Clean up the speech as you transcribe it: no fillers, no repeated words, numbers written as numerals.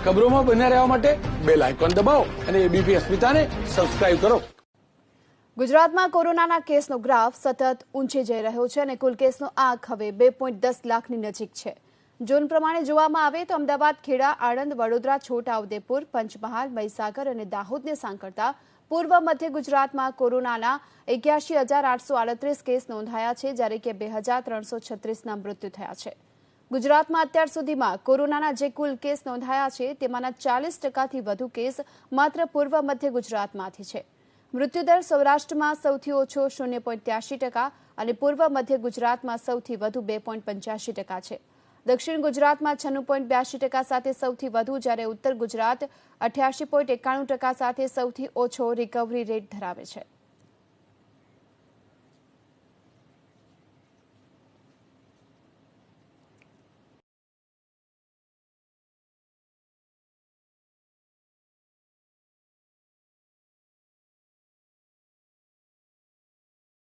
ખબરોમાં બન્યા રહેવા માટે બેલ આઇકોન દબાવો અને એબીપી અસ્મિતાને સબસ્ક્રાઇબ કરો। ગુજરાતમાં કોરોનાના કેસનો ગ્રાફ સતત ઊંચે જઈ રહ્યો છે અને કુલ કેસનો આંક હવે 2.10 લાખની નજીક છે। ઝોન પ્રમાણે જોવામાં આવે તો અમદાવાદ, ખેડા, આણંદ, વડોદરા, છોટાઉદેપુર, પંચમહાલ, મહીસાગર અને દાહોદને સાંકળતા પૂર્વ મધ્ય ગુજરાતમાં કોરોનાના 81,838 કેસ નોંધાયા છે, જ્યારે કે 2,336ના મૃત્યુ થયા છે। ગુજરાતમાં અત્યાર સુધીમાં કોરોનાના જે કુલ કેસ નોંધાયા છે તેમાંના 40%થી વધુ કેસ માત્ર પૂર્વ મધ્ય ગુજરાતમાંથી છે। મૃત્યુદર સૌરાષ્ટ્રમાં સૌથી ઓછો 0.83% અને પૂર્વ મધ્ય ગુજરાતમાં સૌથી વધુ 2.85% છે। દક્ષિણ ગુજરાતમાં 96.82% સાથે સૌથી વધુ, જ્યારે ઉત્તર ગુજરાત 88.91% સાથે સૌથી ઓછો રિકવરી રેટ ધરાવે છે।